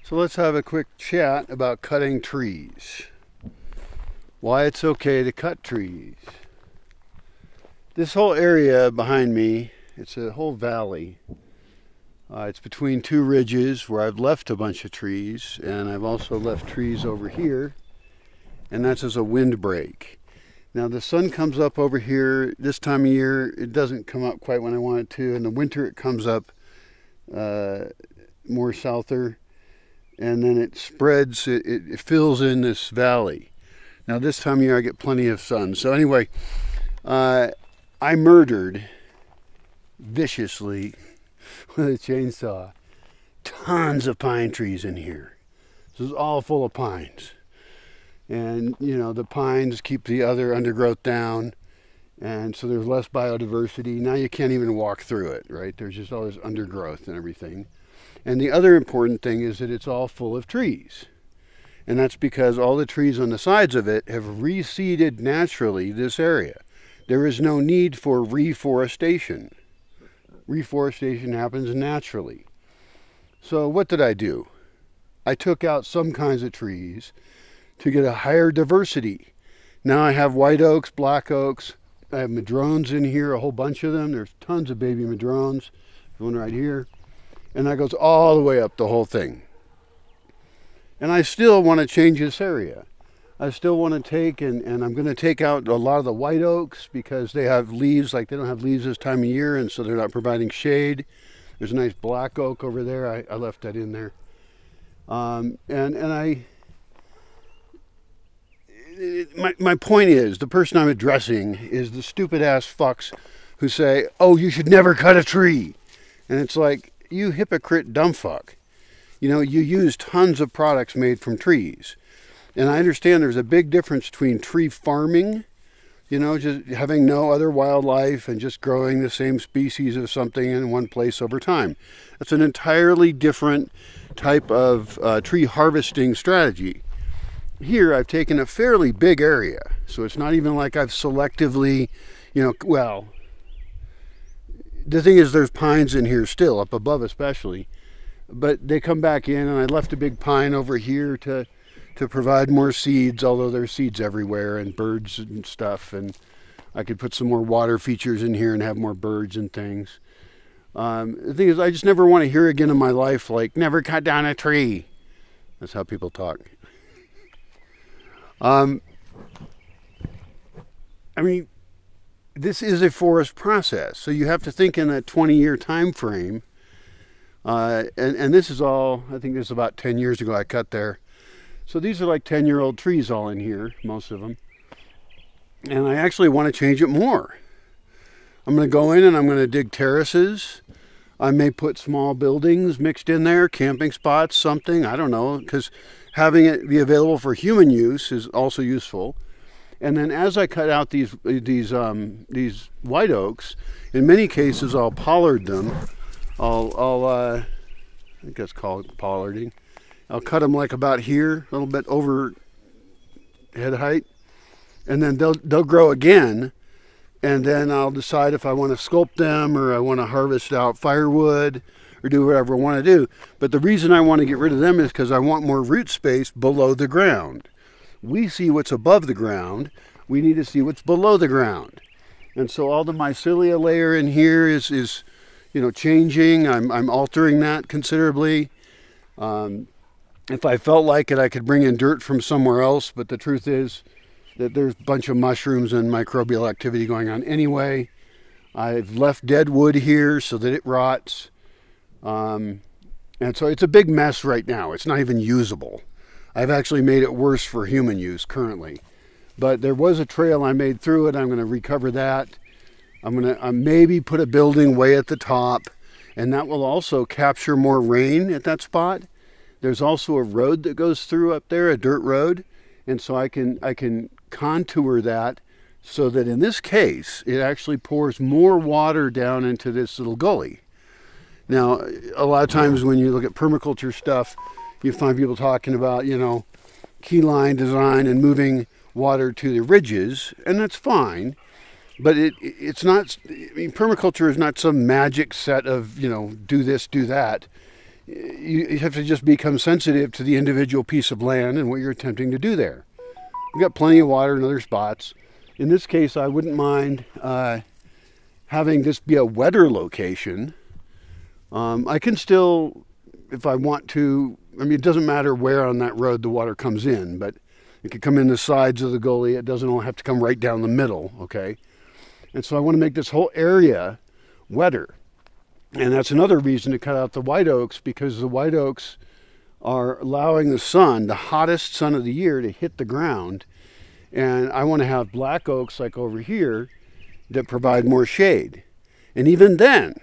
So let's have a quick chat about cutting trees. Why it's okay to cut trees. This whole area behind me, it's a whole valley. It's between two ridges where I've left a bunch of trees, and I've also left trees over here, and that's as a windbreak. Now the sun comes up over here this time of year. It doesn't come up quite when I want it to. In the winter it comes up more souther, and then it spreads, it fills in this valley. Now this time of year I get plenty of sun. So anyway, I murdered viciously with a chainsaw tons of pine trees in here. This is all full of pines. And you know, the pines keep the other undergrowth down, and so there's less biodiversity. Now you can't even walk through it, right? There's just all this undergrowth and everything. And the other important thing is that it's all full of trees. And that's because all the trees on the sides of it have reseeded naturally this area. There is no need for reforestation. Reforestation happens naturally. So what did I do? I took out some kinds of trees to get a higher diversity. Now I have white oaks, black oaks. I have madrones in here, a whole bunch of them. There's tons of baby madrones. One right here. And that goes all the way up the whole thing. And I still want to change this area. I still want to take, and I'm going to take out a lot of the white oaks because they have leaves, like they don't have leaves this time of year, and so they're not providing shade. There's a nice black oak over there. I left that in there. My point is, the person I'm addressing is the stupid ass fucks who say, oh, you should never cut a tree. And it's like, you hypocrite dumb fuck. You know, you use tons of products made from trees. And I understand there's a big difference between tree farming, you know, just having no other wildlife and just growing the same species of something in one place over time. That's an entirely different type of tree harvesting strategy. Here I've taken a fairly big area, so it's not even like I've selectively, you know, well, the thing is there's pines in here still, up above especially, but they come back in, and I left a big pine over here to provide more seeds, although there's seeds everywhere and birds and stuff, and I could put some more water features in here and have more birds and things. The thing is, I just never want to hear again in my life, like, never cut down a tree. That's how people talk. I mean, this is a forest process, so you have to think in a 20-year time frame. And this is all, I think this is about 10 years ago I cut there. So these are like 10-year-old trees all in here, most of them. And I actually want to change it more. I'm going to go in and I'm going to dig terraces. I may put small buildings mixed in there, camping spots, something, I don't know, because having it be available for human use is also useful. And then as I cut out these white oaks, in many cases I'll pollard them. I think that's called pollarding. I'll cut them like about here, a little bit over head height, and then they'll grow again. And then I'll decide if I want to sculpt them or I want to harvest out firewood or do whatever I want to do. But the reason I want to get rid of them is because I want more root space below the ground. We see what's above the ground. We need to see what's below the ground. And so all the mycelia layer in here is you know, changing. I'm altering that considerably. If I felt like it, I could bring in dirt from somewhere else, but the truth is that there's a bunch of mushrooms and microbial activity going on anyway. I've left dead wood here so that it rots. And so it's a big mess right now. It's not even usable. I've actually made it worse for human use currently. But there was a trail I made through it. I'm going to recover that. I'm going to maybe put a building way at the top, and that will also capture more rain at that spot. There's also a road that goes through up there, a dirt road, and so I can contour that so that in this case it actually pours more water down into this little gully. Now, a lot of times when you look at permaculture stuff, you find people talking about, you know, keyline design and moving water to the ridges, and that's fine. But it's not, I mean, permaculture is not some magic set of, you know, do this, do that. you have to just become sensitive to the individual piece of land and what you're attempting to do there. You've got plenty of water in other spots. In this case, I wouldn't mind having this be a wetter location. I can still, if I want to, I mean, it doesn't matter where on that road the water comes in, but it could come in the sides of the gully. It doesn't all have to come right down the middle, okay? And so I want to make this whole area wetter. And that's another reason to cut out the white oaks, because the white oaks are allowing the sun, the hottest sun of the year, to hit the ground. And I want to have black oaks like over here that provide more shade. And even then,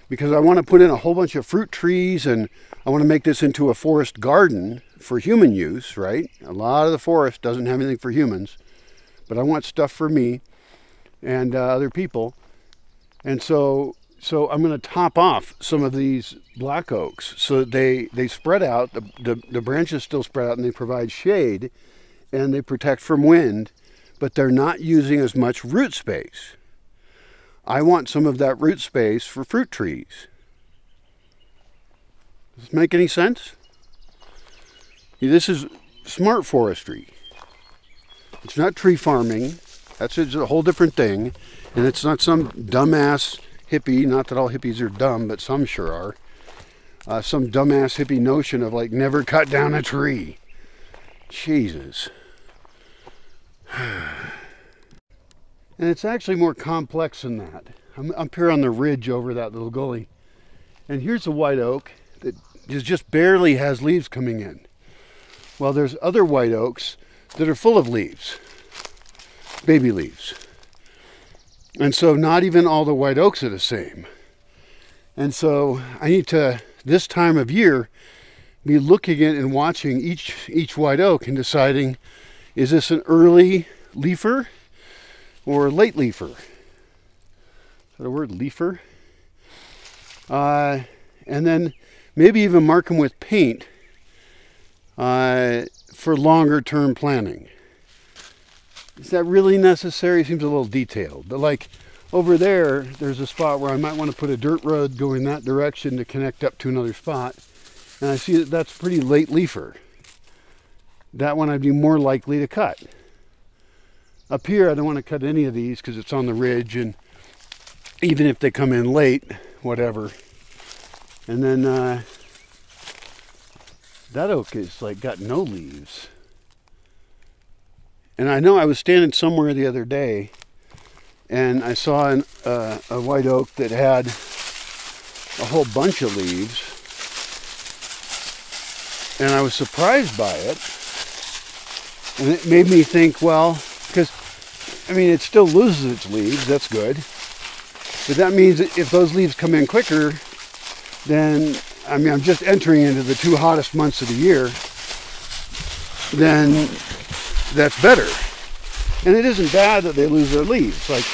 because I want to put in a whole bunch of fruit trees and I want to make this into a forest garden for human use, right? A lot of the forest doesn't have anything for humans, but I want stuff for me and other people. And so I'm going to top off some of these black oaks so that they spread out, the branches still spread out, and they provide shade and they protect from wind, but they're not using as much root space. I want some of that root space for fruit trees. Does this make any sense? This is smart forestry. It's not tree farming. That's a whole different thing. And it's not some dumbass hippie, not that all hippies are dumb, but some sure are. Some dumbass hippie notion of like never cut down a tree. Jesus. And it's actually more complex than that. I'm up here on the ridge over that little gully. And here's a white oak that just barely has leaves coming in. Well, there's other white oaks that are full of leaves, baby leaves. And so not even all the white oaks are the same. And so I need to, this time of year, be looking at and watching each white oak and deciding, is this an early leafer or late leafer? Is that a word, leafer? And then maybe even mark them with paint for longer term planning. Is that really necessary? It seems a little detailed. But like over there, there's a spot where I might want to put a dirt road going that direction to connect up to another spot. And I see that that's pretty late leafer. That one I'd be more likely to cut. Up here, I don't want to cut any of these because it's on the ridge, and even if they come in late, whatever. And then that oak is like got no leaves. And I know I was standing somewhere the other day and I saw a white oak that had a whole bunch of leaves. And I was surprised by it. And it made me think, well, because, I mean, it still loses its leaves, that's good. But that means that if those leaves come in quicker, then, I mean, I'm just entering into the 2 hottest months of the year, then that's better. And it isn't bad that they lose their leaves. Like,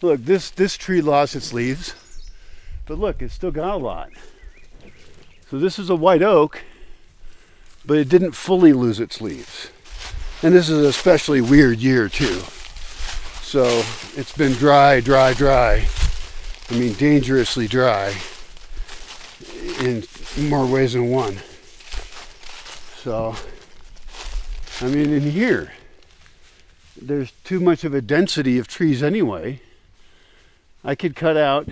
look, this tree lost its leaves, but look, it's still got a lot. So this is a white oak, but it didn't fully lose its leaves. And this is an especially weird year too. So it's been dry. I mean, dangerously dry in more ways than one. So, I mean, in here, there's too much of a density of trees anyway. I could cut out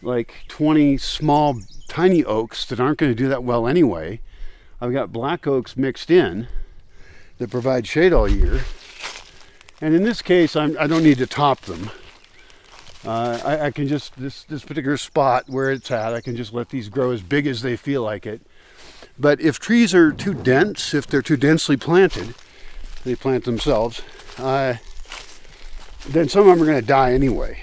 like 20 small, tiny oaks that aren't going to do that well anyway. I've got black oaks mixed in that provide shade all year. And in this case, I don't need to top them. I can just, this particular spot where it's at, I can just let these grow as big as they feel like it. But if trees are too dense, if they're too densely planted, they plant themselves, then some of them are going to die anyway.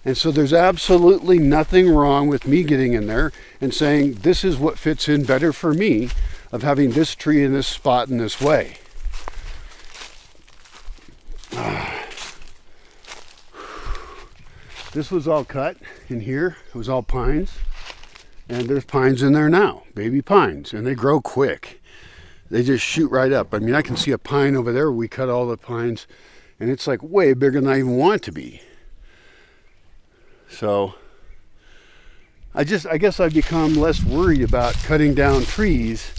And so there's absolutely nothing wrong with me getting in there and saying, this is what fits in better for me, of having this tree in this spot in this way. This was all cut in here. It was all pines. And there's pines in there now, baby pines, and they grow quick. They just shoot right up. I mean, I can see a pine over there. We cut all the pines, and it's like way bigger than I even want it to be. So, I guess I've become less worried about cutting down trees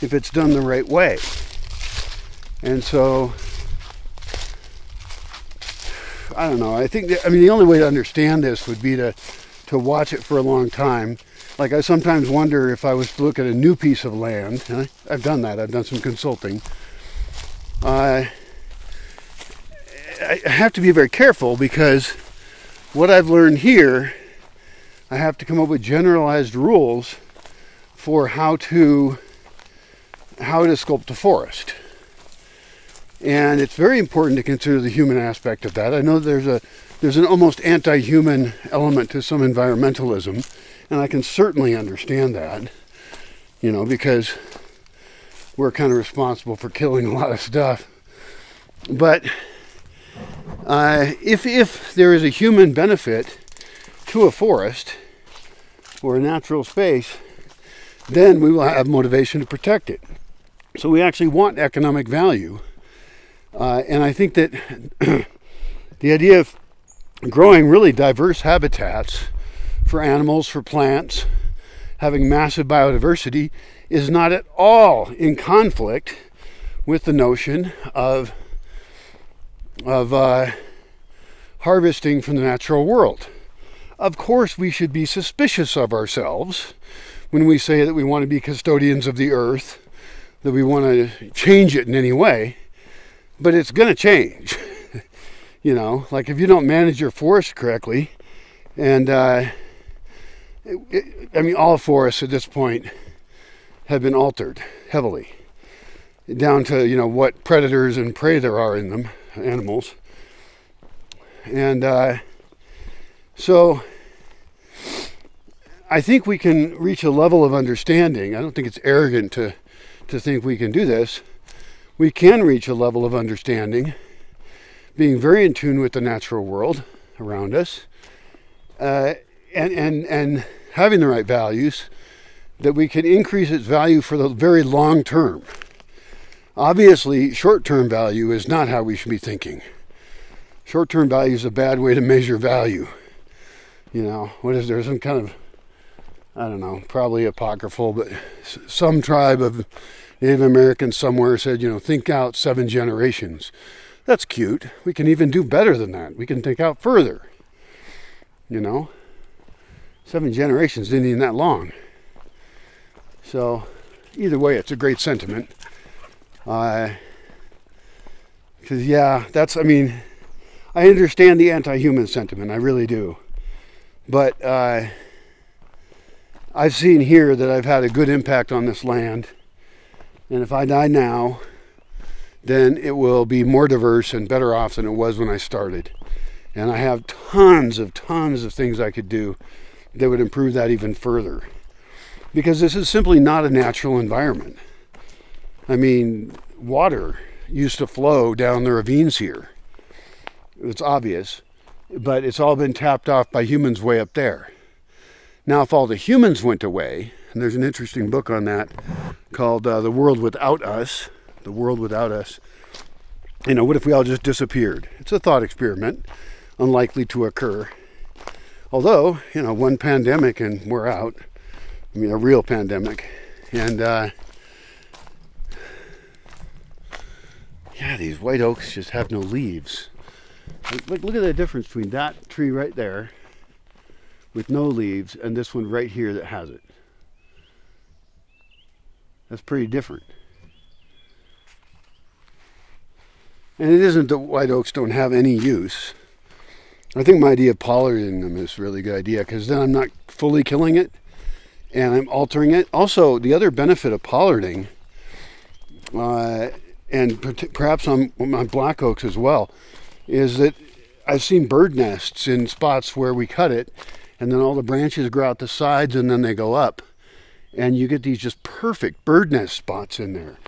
if it's done the right way. And so, I don't know. I think the only way to understand this would be to watch it for a long time. Like, I sometimes wonder if I was to look at a new piece of land, and I've done that. I've done some consulting. I have to be very careful, because what I've learned here, I have to come up with generalized rules for how to sculpt a forest. And it's very important to consider the human aspect of that. I know there's an almost anti-human element to some environmentalism, and I can certainly understand that, because we're kind of responsible for killing a lot of stuff. But if there is a human benefit to a forest or a natural space, then we will have motivation to protect it. So we actually want economic value. And I think that the idea of growing really diverse habitats for animals, for plants, having massive biodiversity is not at all in conflict with the notion of harvesting from the natural world. Of course, we should be suspicious of ourselves when we say that we want to be custodians of the earth, that we want to change it in any way. But it's going to change. Like if you don't manage your forest correctly, and all forests at this point have been altered heavily, down to, what predators and prey there are in them, animals. And so I think we can reach a level of understanding. I don't think it's arrogant to think we can do this. We can reach a level of understanding, being very in tune with the natural world around us, and having the right values, that we can increase its value for the very long term. Obviously, short-term value is not how we should be thinking. Short-term value is a bad way to measure value. What is there? Some kind of, I don't know, probably apocryphal, but some tribe of Native Americans somewhere said, think out 7 generations. That's cute. We can even do better than that. We can think out further. 7 generations isn't even that long. So, either way, it's a great sentiment. Because, I understand the anti-human sentiment. I really do. But I've seen here that I've had a good impact on this land. And if I die now, then it will be more diverse and better off than it was when I started. And I have tons of things I could do that would improve that even further. Because this is simply not a natural environment. Water used to flow down the ravines here. It's obvious. But it's all been tapped off by humans way up there. Now, if all the humans went away, and there's an interesting book on that called The World Without Us. The World Without Us. What if we all just disappeared? It's a thought experiment, unlikely to occur. Although, one pandemic and we're out. A real pandemic. And, these white oaks just have no leaves. Look at the difference between that tree right there with no leaves and this one right here that has it. That's pretty different. And it isn't that white oaks don't have any use. I think my idea of pollarding them is a really good idea, because then I'm not fully killing it and I'm altering it. Also, the other benefit of pollarding, and perhaps on my black oaks as well, is that I've seen bird nests in spots where we cut it, and then all the branches grow out the sides and then they go up. And you get these just perfect bird nest spots in there.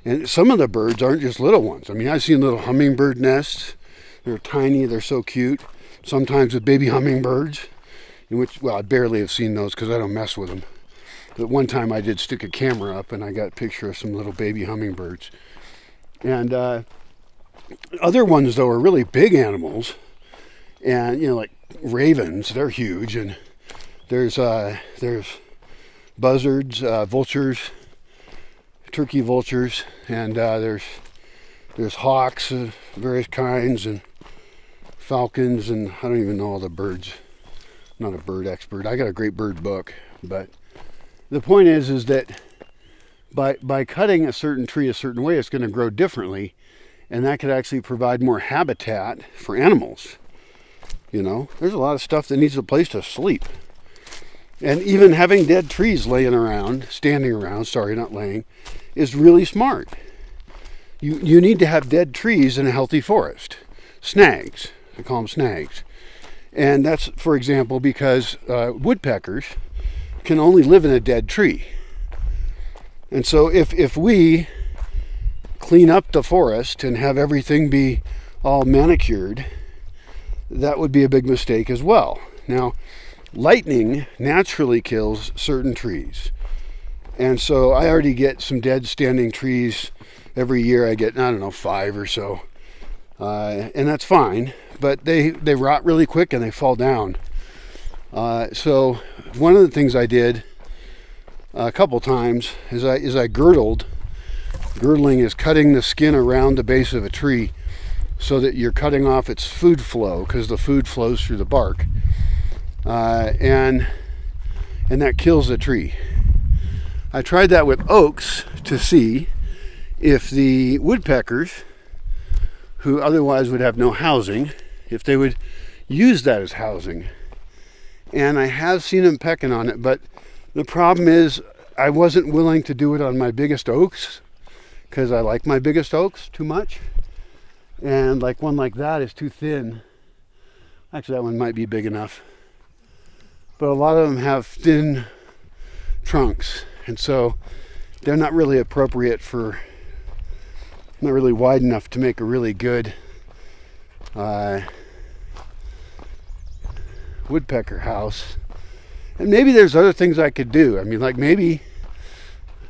And some of the birds aren't just little ones. I've seen little hummingbird nests. They're tiny, they're so cute. Sometimes with baby hummingbirds, I barely have seen those because I don't mess with them. But one time I did stick a camera up and I got a picture of some little baby hummingbirds. And other ones, though, are really big animals. And, like ravens, they're huge. And There's buzzards, vultures, turkey vultures, and there's hawks of various kinds, and falcons, and I don't even know all the birds. I'm not a bird expert. I got a great bird book, but the point is that by cutting a certain tree a certain way, it's going to grow differently, and that could actually provide more habitat for animals. You know, there's a lot of stuff that needs a place to sleep. And even having dead trees laying around, standing around, sorry, not laying, is really smart. You need to have dead trees in a healthy forest. Snags, I call them snags. And that's, for example, because woodpeckers can only live in a dead tree. And so if we clean up the forest and have everything be all manicured, that would be a big mistake as well. Now, lightning naturally kills certain trees. And so I already get some dead standing trees every year. I get, I don't know, 5 or so. And that's fine, but they rot really quick and they fall down. So one of the things I did a couple times is I girdled. Girdling is cutting the skin around the base of a tree so that you're cutting off its food flow, because the food flows through the bark. And that kills the tree. I tried that with oaks to see if the woodpeckers, who otherwise would have no housing, if they would use that as housing. And I have seen them pecking on it, but the problem is I wasn't willing to do it on my biggest oaks, because I like my biggest oaks too much. And like one like that is too thin. Actually, that one might be big enough. But a lot of them have thin trunks, and so they're not really appropriate for, not really wide enough to make a really good woodpecker house. And maybe there's other things I could do. I mean, like maybe,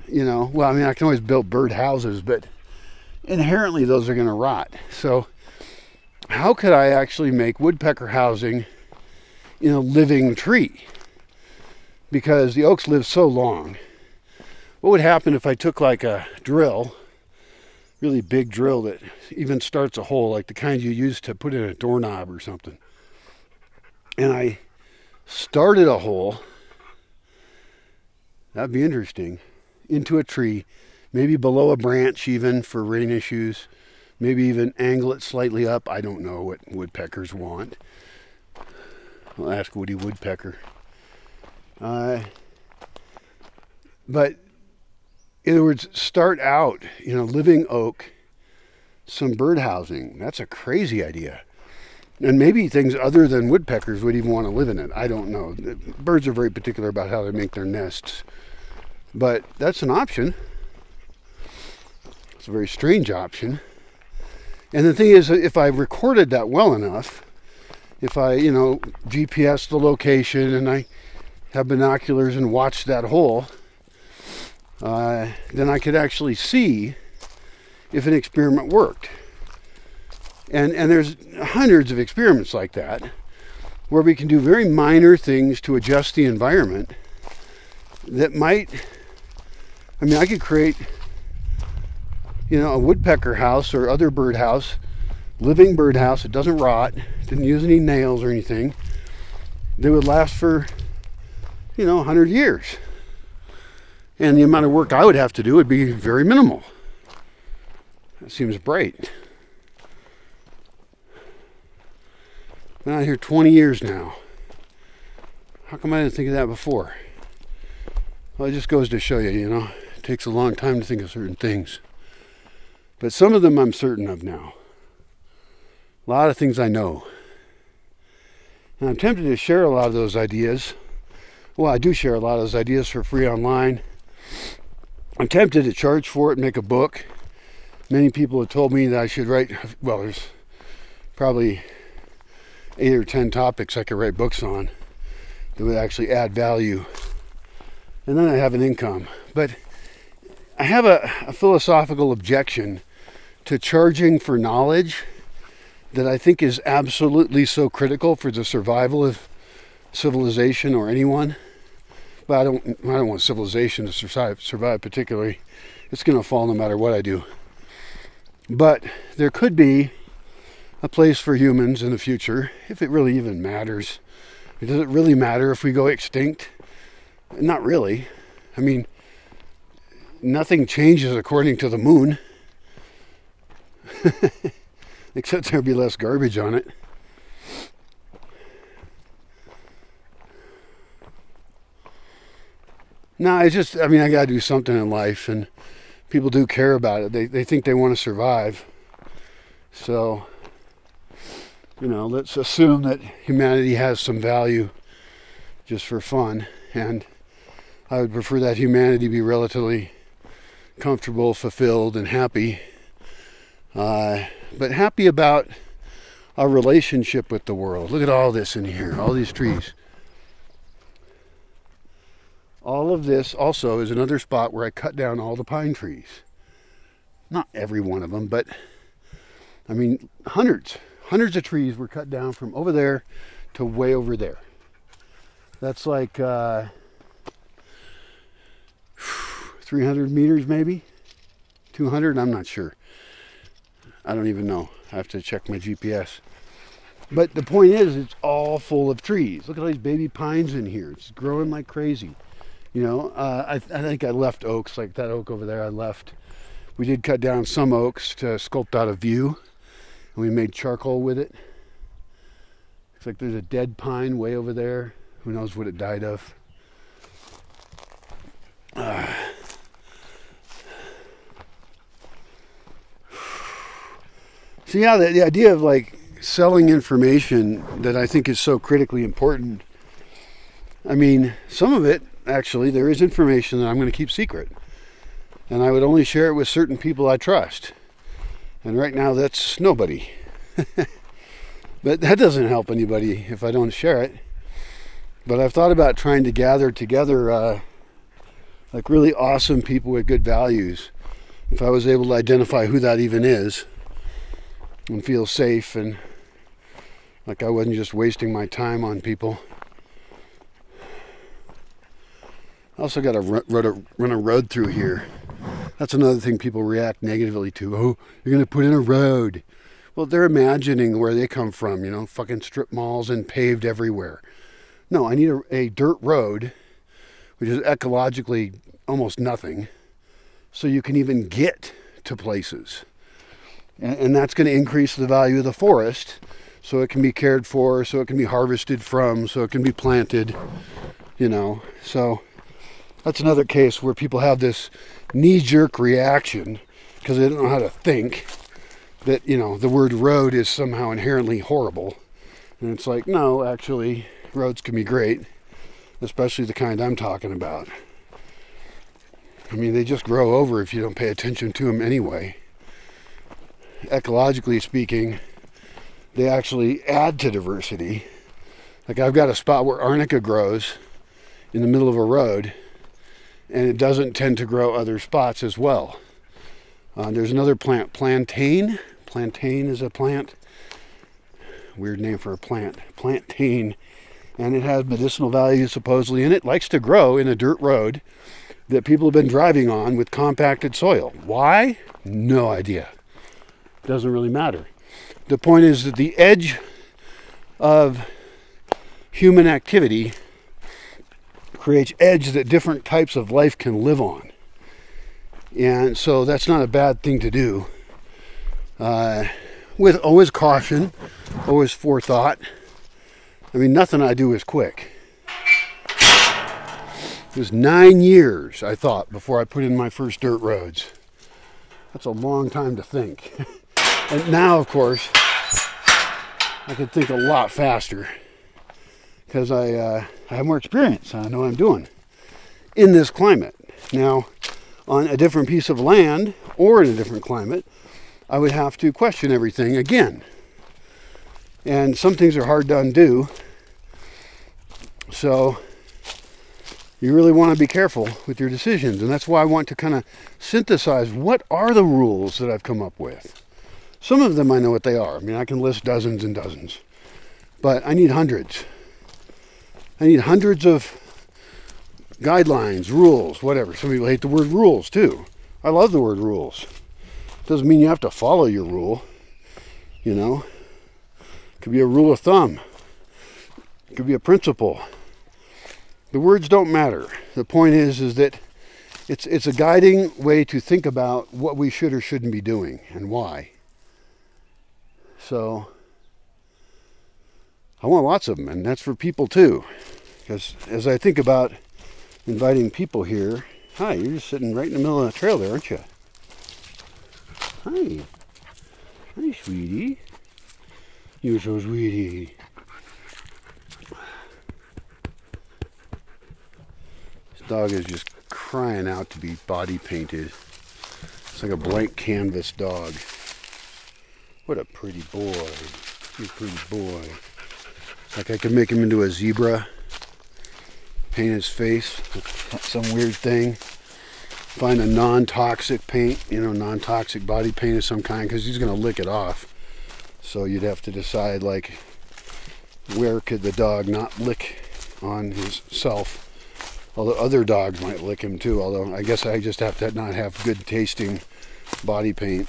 you know, well, I mean, I can always build bird houses, but inherently those are going to rot. So how could I actually make woodpecker housing in a living tree? Because the oaks live so long. What would happen if I took like a drill, really big drill that even starts a hole, like the kind you use to put in a doorknob or something, and I started a hole, that'd be interesting, into a tree, maybe below a branch even for rain issues, maybe even angle it slightly up. I don't know what woodpeckers want. I'll ask Woody Woodpecker. But in other words, start out, you know, living oak, some bird housing. That's a crazy idea. And maybe things other than woodpeckers would even want to live in it. I don't know. Birds are very particular about how they make their nests. But that's an option. It's a very strange option. And the thing is, if I recorded that well enough, if I, you know, GPS the location and I have binoculars and watch that hole, then I could actually see if an experiment worked. And there's hundreds of experiments like that where we can do very minor things to adjust the environment that might, I mean, I could create, you know, a woodpecker house or other bird house, living bird house. It doesn't rot, didn't use any nails or anything. They would last for, you know, 100 years. And the amount of work I would have to do would be very minimal. That seems bright. Been out here 20 years now. How come I didn't think of that before? Well, it just goes to show you, you know, it takes a long time to think of certain things. But some of them I'm certain of now. A lot of things I know. And I'm tempted to share a lot of those ideas. Well, I do share a lot of those ideas for free online. I'm tempted to charge for it and make a book. Many people have told me that I should write, well, there's probably 8 or 10 topics I could write books on that would actually add value. And then I have an income. But I have a philosophical objection to charging for knowledge that I think is absolutely so critical for the survival civilization or anyone. But I don't want civilization to survive particularly. It's going to fall no matter what I do. But there could be a place for humans in the future, if it really even matters. Does it really matter if we go extinct? Not really. I mean, nothing changes according to the moon. Except there'll be less garbage on it. No, I gotta do something in life, and people do care about it. They think they want to survive. So, let's assume that humanity has some value just for fun, and I would prefer that humanity be relatively comfortable, fulfilled, and happy. But happy about our relationship with the world. Look at all this in here, all these trees. All of this also is another spot where I cut down all the pine trees. Not every one of them, but hundreds of trees were cut down from over there to way over there. That's like 300 meters maybe, 200, I'm not sure. I don't even know. I have to check my GPS. But the point is, it's all full of trees. Look at all these baby pines in here. It's growing like crazy. I think I left oaks, like that oak over there I left. We did cut down some oaks to sculpt out a view, and we made charcoal with it. Looks like there's a dead pine way over there. Who knows what it died of. So yeah, the idea of like selling information that I think is so critically important. Some of it, actually, there is information that I'm going to keep secret. And I would only share it with certain people I trust. And right now that's nobody. But that doesn't help anybody if I don't share it. But I've thought about trying to gather together like really awesome people with good values. If I was able to identify who that even is and feel safe and like I wasn't just wasting my time on people. I also got to run a road through here. That's another thing people react negatively to. Oh, you're going to put in a road. Well, they're imagining where they come from, fucking strip malls and paved everywhere. No, I need a dirt road, which is ecologically almost nothing, so you can even get to places. And that's going to increase the value of the forest, so it can be cared for, so it can be harvested from, so it can be planted, So that's another case where people have this knee-jerk reaction because they don't know how to think that, the word road is somehow inherently horrible. And it's like, no, actually, roads can be great, especially the kind I'm talking about. They just grow over if you don't pay attention to them anyway. Ecologically speaking, they actually add to diversity. Like I've got a spot where arnica grows in the middle of a road, and it doesn't tend to grow other spots as well. There's another plant, plantain. Plantain is a plant. Weird name for a plant. Plantain. And it has medicinal value supposedly in it. Likes to grow in a dirt road that people have been driving on with compacted soil. Why? No idea. Doesn't really matter. The point is that the edge of human activity creates edge that different types of life can live on. And so that's not a bad thing to do. With always caution, always forethought. Nothing I do is quick. It was 9 years, I thought, before I put in my first dirt roads. That's a long time to think. And now, of course, I can think a lot faster because I have more experience. I know what I'm doing in this climate. Now, on a different piece of land or in a different climate, I would have to question everything again. And some things are hard to undo. So you really want to be careful with your decisions. And that's why I want to kind of synthesize what are the rules that I've come up with. Some of them I know what they are. I can list dozens and dozens. But I need hundreds. I need hundreds of guidelines, rules, whatever. Some people hate the word rules too. I love the word rules. Doesn't mean you have to follow your rule, you know. It could be a rule of thumb. It could be a principle. The words don't matter. The point is that it's a guiding way to think about what we should or shouldn't be doing and why. So I want lots of them, and that's for people too. Because as I think about inviting people here, hi, you're just sitting right in the middle of the trail there, aren't you? Hi. Hi, sweetie. You're so sweetie. This dog is just crying out to be body painted. It's like a blank canvas dog. What a pretty boy. You pretty boy. Like I could make him into a zebra. Paint his face with some weird thing. Find a non-toxic paint, you know, non-toxic body paint of some kind, because he's going to lick it off. So you'd have to decide, like, where could the dog not lick on himself? Although other dogs might lick him too, although I guess I just have to not have good tasting body paint.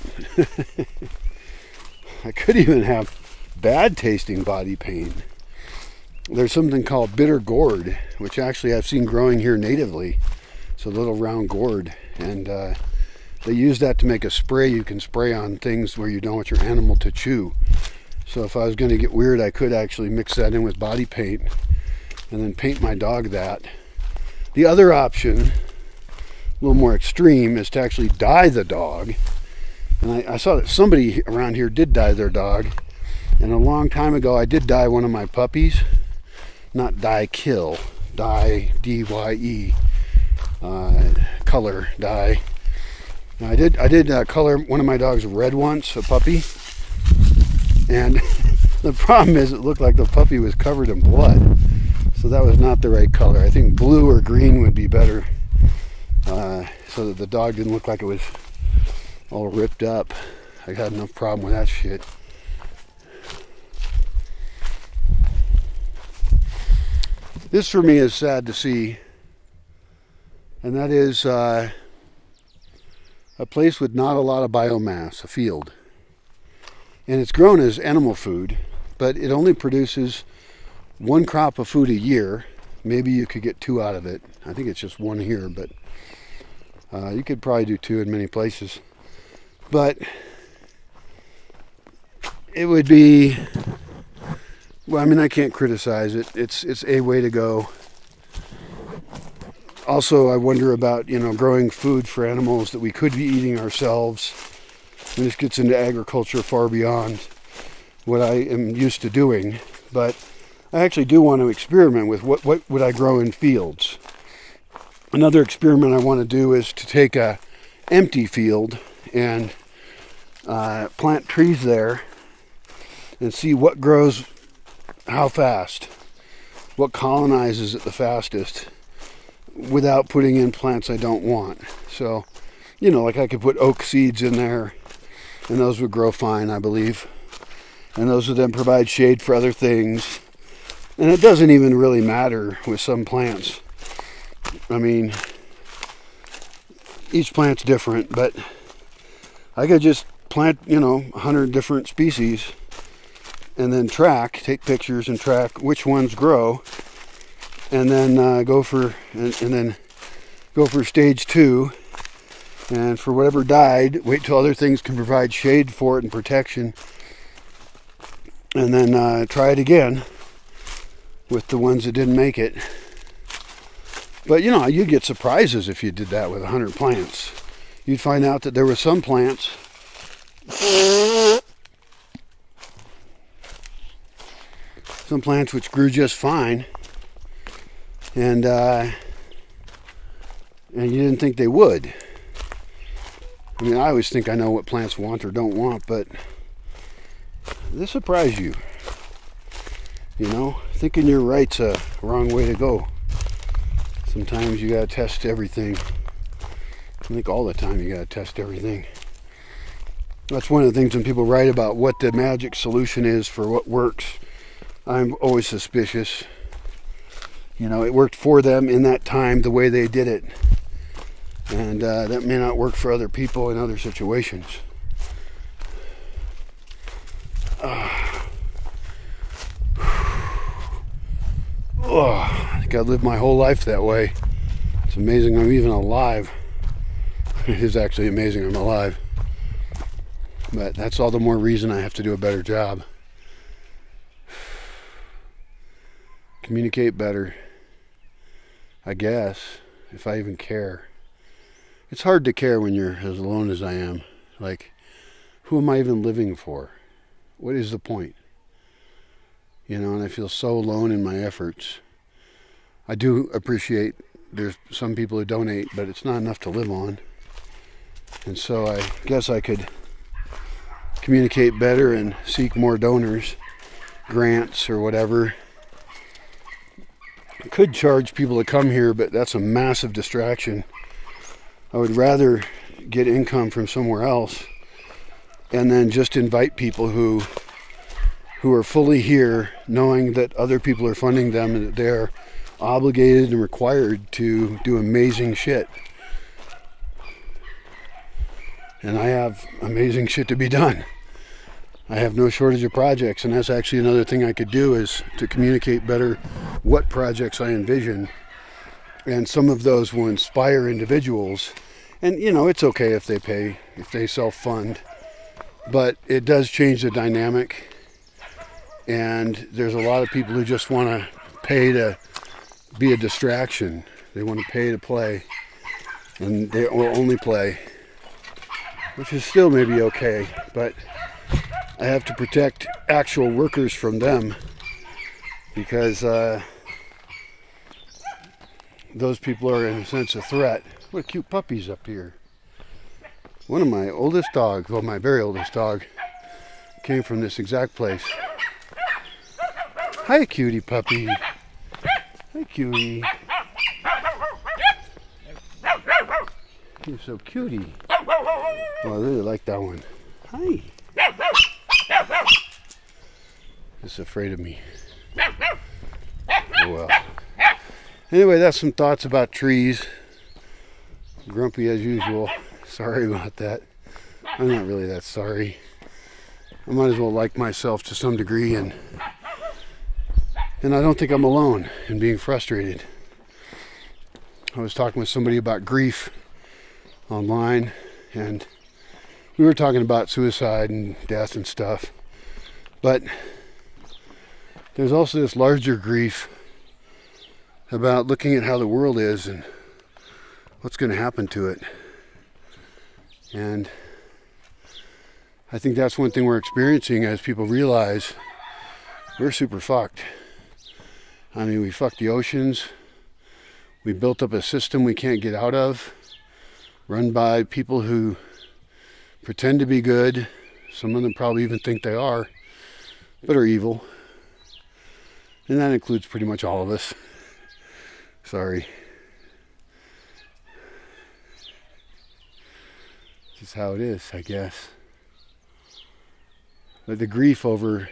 I could even have bad tasting body paint. There's something called bitter gourd, which actually I've seen growing here natively. It's a little round gourd, and they use that to make a spray you can spray on things where you don't want your animal to chew. So if I was going to get weird, I could actually mix that in with body paint and then paint my dog that. The other option, a little more extreme, is to actually dye the dog. And I saw that somebody around here did dye their dog. And a long time ago, I did dye one of my puppies. Not dye, kill. Dye, D-Y-E. Color, dye. I did color one of my dogs red once, a puppy. And the problem is it looked like the puppy was covered in blood. So that was not the right color. I think blue or green would be better. So that the dog didn't look like it was all ripped up. I got enough problem with that shit. This for me is sad to see. And that is a place with not a lot of biomass, a field. And it's grown as animal food, but it only produces one crop of food a year. Maybe you could get 2 out of it. I think it's just 1 here, but you could probably do 2 in many places. But it would be, well, I mean, I can't criticize it. It's a way to go. Also, I wonder about, you know, growing food for animals that we could be eating ourselves. And this gets into agriculture far beyond what I am used to doing. But I actually do want to experiment with what would I grow in fields. Another experiment I want to do is to take a empty field and plant trees there and see what grows how fast, what colonizes it the fastest, without putting in plants I don't want. So, you know, like I could put oak seeds in there, and those would grow fine, I believe. And those would then provide shade for other things. And it doesn't even really matter with some plants. I mean, each plant's different, but I could just plant, you know, 100 different species and then take pictures and track which ones grow, and then go for stage 2, and for whatever died, wait till other things can provide shade for it and protection, and then try it again with the ones that didn't make it. But you know, you'd get surprises if you did that with 100 plants. You'd find out that there were some plants which grew just fine, and you didn't think they would. I mean, I always think I know what plants want or don't want, but this surprised you. You know, thinking you're right's a wrong way to go. Sometimes you gotta test everything. I think all the time you gotta test everything. That's one of the things when people write about what the magic solution is for what works. I'm always suspicious. You know, it worked for them in that time the way they did it. And that may not work for other people in other situations. I think I've lived my whole life that way. It's amazing I'm even alive. It is actually amazing I'm alive. But that's all the more reason I have to do a better job. Communicate better, I guess, if I even care. It's hard to care when you're as alone as I am. Like, who am I even living for? What is the point? You know, and I feel so alone in my efforts. I do appreciate there's some people who donate, but it's not enough to live on. And so I guess I could communicate better and seek more donors, grants or whatever. I could charge people to come here, but that's a massive distraction. I would rather get income from somewhere else and then just invite people who are fully here, knowing that other people are funding them and that they're obligated and required to do amazing shit. And I have amazing shit to be done. I have no shortage of projects, and that's actually another thing I could do, is to communicate better what projects I envision. And some of those will inspire individuals. And, you know, it's okay if they pay, if they self-fund. But it does change the dynamic. And there's a lot of people who just want to pay to be a distraction. They want to pay to play. And they will only play. Which is still maybe okay. But I have to protect actual workers from them. Because those people are, in a sense, a threat. What cute puppies up here. One of my oldest dogs, well, my very oldest dog, came from this exact place. Hi, cutie puppy. Hi, cutie. You're so cutie. Oh, I really like that one. Hi. It's afraid of me. Oh well. Anyway, that's some thoughts about trees. Grumpy as usual. Sorry about that. I'm not really that sorry. I might as well like myself to some degree, and I don't think I'm alone in being frustrated. I was talking with somebody about grief online, and we were talking about suicide and death and stuff. But there's also this larger grief about looking at how the world is and what's going to happen to it. And I think that's one thing we're experiencing as people realize we're super fucked. I mean, we fucked the oceans. We built up a system we can't get out of, run by people who pretend to be good. Some of them probably even think they are, but are evil. And that includes pretty much all of us. Sorry. This is how it is, I guess. But the grief over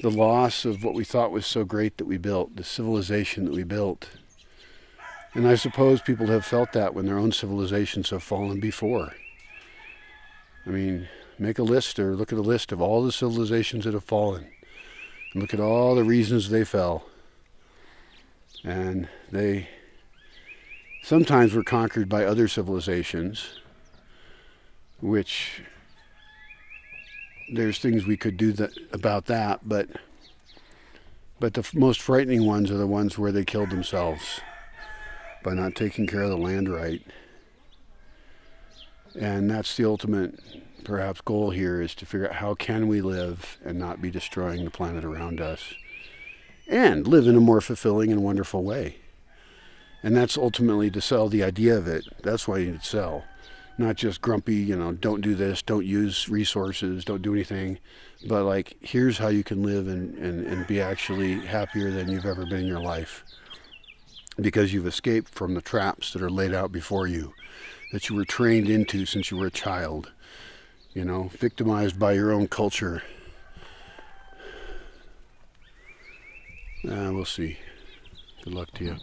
the loss of what we thought was so great that we built, the civilization that we built. And I suppose people have felt that when their own civilizations have fallen before. I mean, make a list or look at a list of all the civilizations that have fallen. And look at all the reasons they fell. And they sometimes were conquered by other civilizations, which there's things we could do about that, but the most frightening ones are the ones where they killed themselves by not taking care of the land right. And that's the ultimate, perhaps, goal here, is to figure out how can we live and not be destroying the planet around us, and live in a more fulfilling and wonderful way. And that's ultimately to sell the idea of it. That's why you sell. Not just grumpy, you know, don't do this, don't use resources, don't do anything. But like, here's how you can live and be actually happier than you've ever been in your life. Because you've escaped from the traps that are laid out before you, that you were trained into since you were a child. You know, victimized by your own culture. We'll see. Good luck to you.